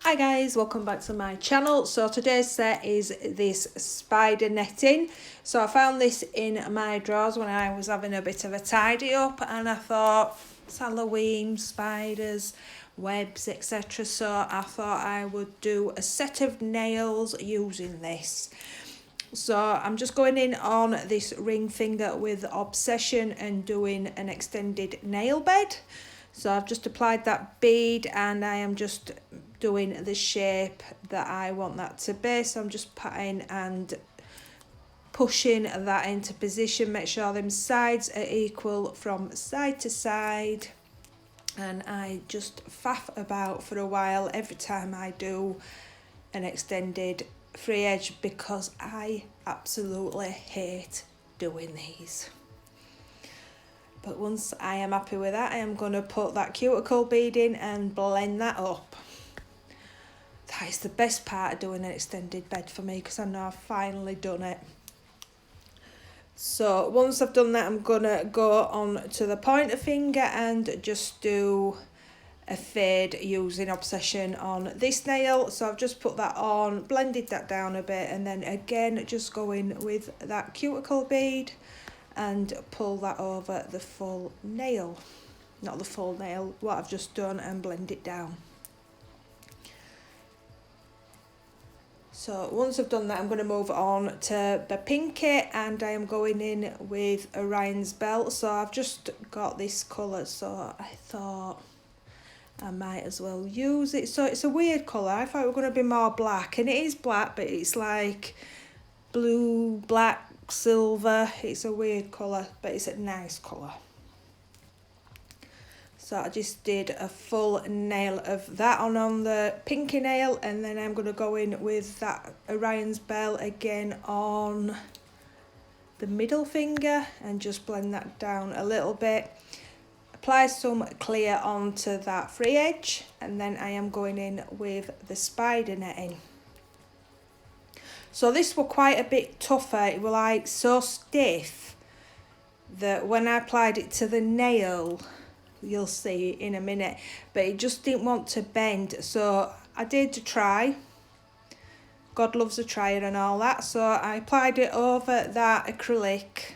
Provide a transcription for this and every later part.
Hi guys, welcome back to my channel. So today's set is this spider netting. So I found this in my drawers when I was having a bit of a tidy up, and I thought it's Halloween, spiders, webs, etc. So I thought I would do a set of nails using this. So I'm just going in on this ring finger with Obsession and doing an extended nail bed. So I've just applied that bead and I am just doing the shape that I want that to be. So I'm just patting and pushing that into position. Make sure them sides are equal from side to side. And I just faff about for a while every time I do an extended free edge, because I absolutely hate doing these. But once I am happy with that, I am going to put that cuticle bead in and blend that up. That is the best part of doing an extended bed for me, because I know I've finally done it. So once I've done that, I'm going to go on to the pointer finger and just do a fade using Obsession on this nail. So I've just put that on, blended that down a bit, and then again just go in with that cuticle bead and pull that over the full nail. Not the full nail, what I've just done, and blend it down. So once I've done that, I'm going to move on to the pinky, and I am going in with Orion's belt. So I've just got this colour, so I thought I might as well use it. So it's a weird colour. I thought it was going to be more black, and it is black, but it's like blue, black, silver. It's a weird colour, but it's a nice colour. So I just did a full nail of that on the pinky nail, and then I'm going to go in with that Orion's bell again on the middle finger and just blend that down a little bit. Apply some clear onto that free edge, and then I am going in with the spider netting. So this was quite a bit tougher. It was like so stiff that when I applied it to the nail, you'll see in a minute, but it just didn't want to bend. So I did try. God loves a trier and all that. So I applied it over that acrylic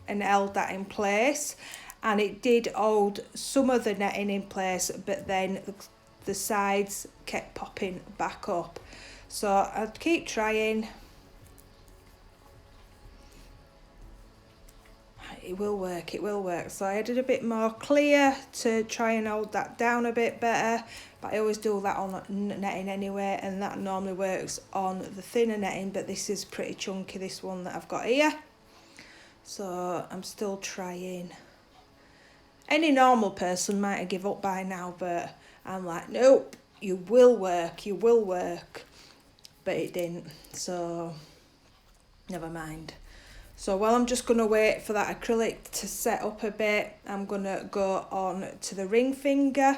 and held that in place, and it did hold some of the netting in place, but then the sides kept popping back up. So I'd keep trying. It will work, it will work. So I added a bit more clear to try and hold that down a bit better, but I always do that on netting anyway, and that normally works on the thinner netting, but this is pretty chunky, this one that I've got here. So I'm still trying. Any normal person might have given up by now, but I'm like, nope, you will work, you will work. But it didn't, so never mind. So while I'm just going to wait for that acrylic to set up a bit, I'm going to go on to the ring finger.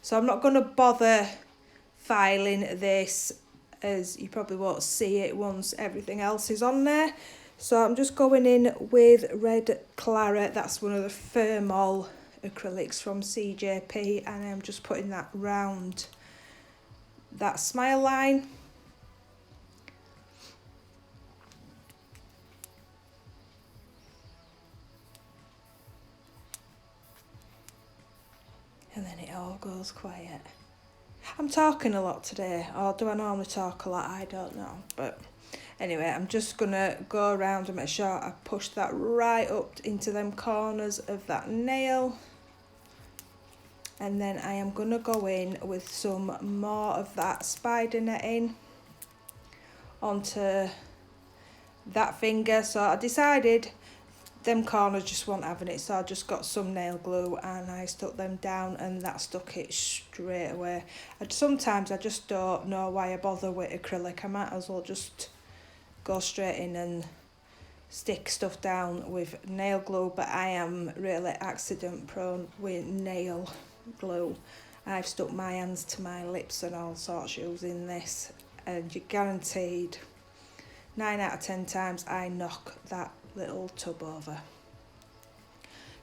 So I'm not going to bother filing this, as you probably won't see it once everything else is on there. So I'm just going in with red claret. That's one of the thermo acrylics from CJP, and I'm just putting that round that smile line. And then it all goes quiet. I'm talking a lot today, or do I normally talk a lot? I don't know. But anyway, I'm just going to go around and make sure I push that right up into them corners of that nail. And then I am going to go in with some more of that spider netting onto that finger. So I decided them corners just weren't having it, so I just got some nail glue and I stuck them down, and that stuck it straight away. Sometimes I just don't know why I bother with acrylic. I might as well just go straight in and stick stuff down with nail glue, but I am really accident prone with nail glue. I've stuck my hands to my lips and all sorts using this, and you're guaranteed 9 out of 10 times I knock that little tub over.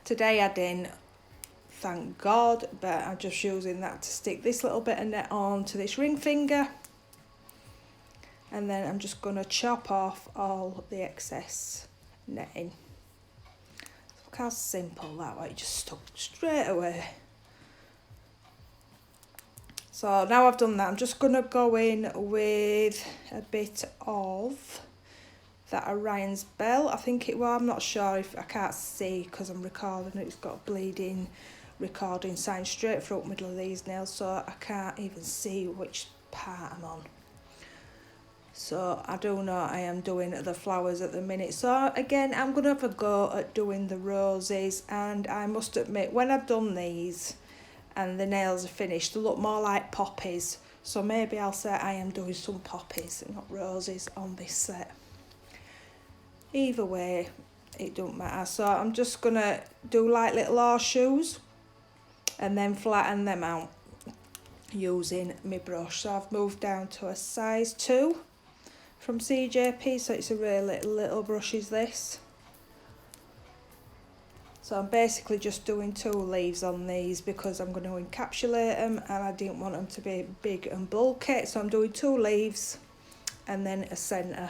Today I didn't. thank God, but I'm just using that to stick this little bit of net on to this ring finger. And then I'm just going to chop off all the excess netting. Look how simple that way, it just stuck straight away. So now I've done that, I'm just going to go in with a bit of that Orion's bell. I think it was, I'm not sure, if I can't see because I'm recording it. It's got a bleeding recording sign straight through the middle of these nails, so I can't even see which part I'm on. So I do know I am doing the flowers at the minute. So again, I'm going to have a go at doing the roses, and I must admit, when I've done these and the nails are finished, they look more like poppies. So maybe I'll say I am doing some poppies, not roses, on this set. Either way, it don't matter. So I'm just going to do like little horseshoes and then flatten them out using my brush. So I've moved down to a size 2 from CJP, so it's a really little brush is this. So I'm basically just doing 2 leaves on these because I'm going to encapsulate them and I didn't want them to be big and bulky. So I'm doing 2 leaves and then a centre.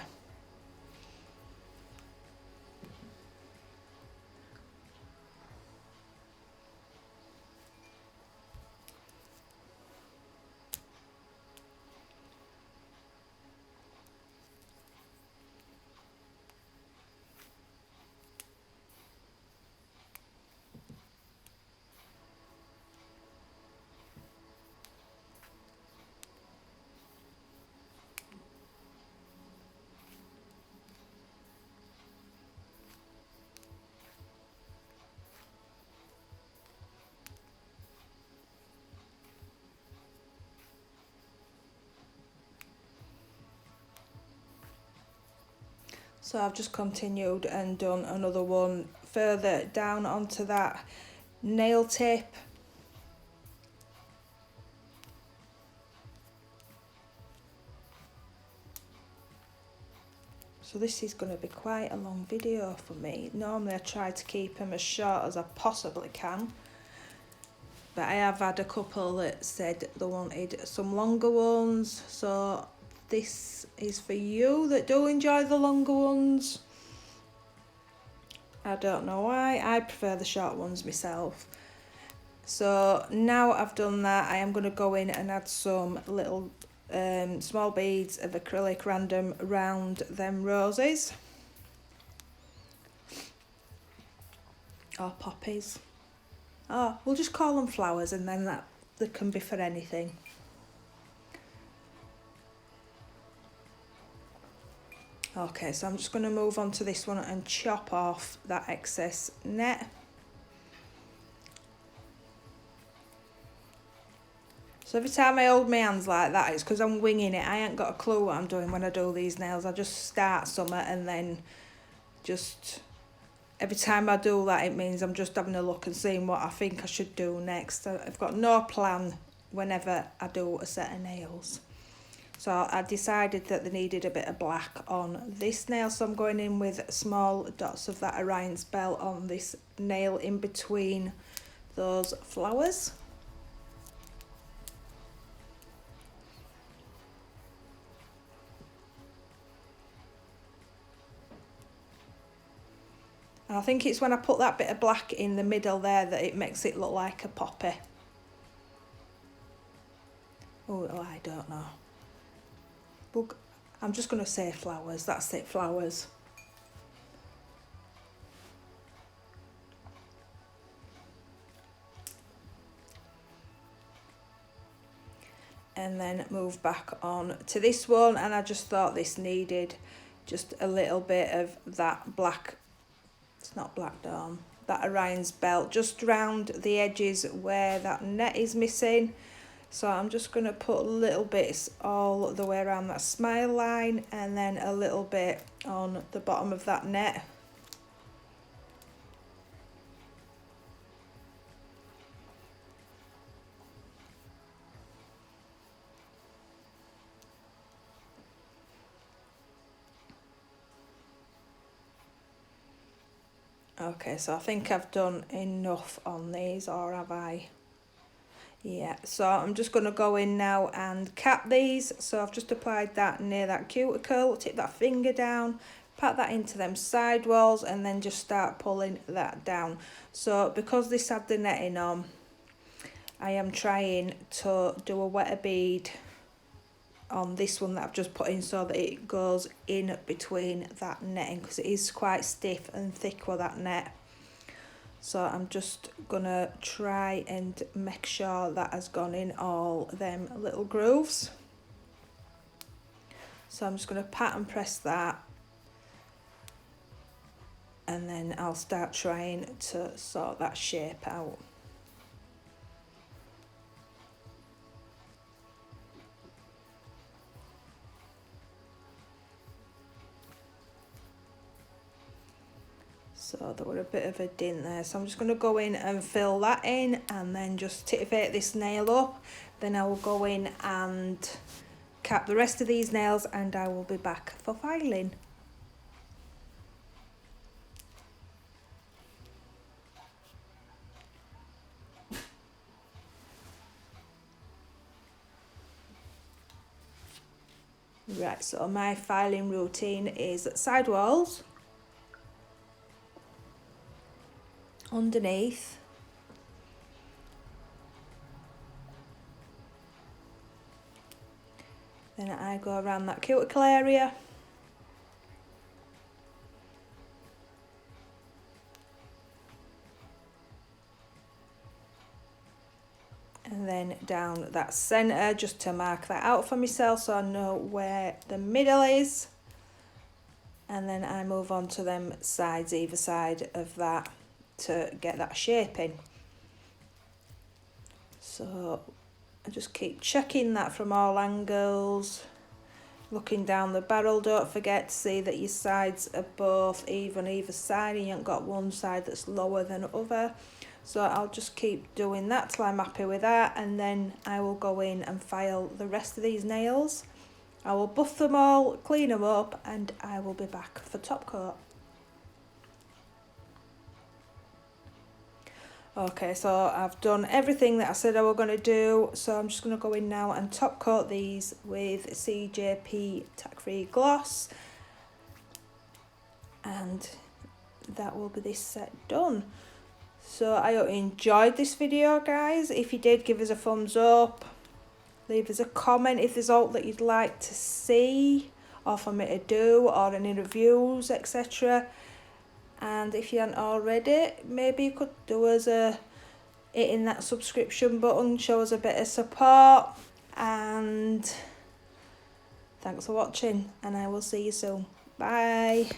So I've just continued and done another one further down onto that nail tip. So this is going to be quite a long video for me. Normally I try to keep them as short as I possibly can, but I have had a couple that said they wanted some longer ones, so this is for you that do enjoy the longer ones. I don't know why, I prefer the short ones myself. So now I've done that, I am going to go in and add some little small beads of acrylic random around them roses or poppies. Oh, we'll just call them flowers, and then that they can be for anything. Okay, so I'm just going to move on to this one and chop off that excess net. So every time I hold my hands like that, it's because I'm winging it. I ain't got a clue what I'm doing when I do these nails. I just start something and then just every time I do that, it means I'm just having a look and seeing what I think I should do next. I've got no plan whenever I do a set of nails. So I decided that they needed a bit of black on this nail, so I'm going in with small dots of that Orion's bell on this nail in between those flowers. And I think it's when I put that bit of black in the middle there that it makes it look like a poppy. Oh, I don't know. But I'm just going to say flowers, that's it, flowers. And then move back on to this one, and I just thought this needed just a little bit of that black, it's not black dawn, that Orion's belt just round the edges where that net is missing. So I'm just going to put little bits all the way around that smile line and then a little bit on the bottom of that net. Okay, so I think I've done enough on these, or have I? Yeah, so I'm just going to go in now and cap these. So I've just applied that near that cuticle, tip that finger down, pat that into them sidewalls, and then just start pulling that down. So because this had the netting on, I am trying to do a wetter bead on this one that I've just put in, so that it goes in between that netting, because it is quite stiff and thick with that net. So I'm just gonna try and make sure that has gone in all them little grooves. So I'm just gonna pat and press that, and then I'll start trying to sort that shape out. So there were a bit of a dint there, so I'm just going to go in and fill that in, and then just titivate this nail up. Then I will go in and cap the rest of these nails, and I will be back for filing. Right, so my filing routine is sidewalls, underneath, then I go around that cuticle area, and then down that centre, just to mark that out for myself so I know where the middle is. And then I move on to them sides, either side of that, to get that shape in. So I just keep checking that from all angles, looking down the barrel. Don't forget to see that your sides are both even either side, and you haven't got one side that's lower than the other. So I'll just keep doing that till I'm happy with that, and then I will go in and file the rest of these nails. I will buff them all, clean them up, and I will be back for top coat. Okay, so I've done everything that I said I was going to do, so I'm just going to go in now and top coat these with CJP Tack Free Gloss, and that will be this set done. So I hope you enjoyed this video, guys. If you did, give us a thumbs up. Leave us a comment if there's aught that you'd like to see or for me to do, or any reviews, etc. And if you haven't already, maybe you could do us hitting that subscription button, show us a bit of support. And thanks for watching, and I will see you soon. Bye.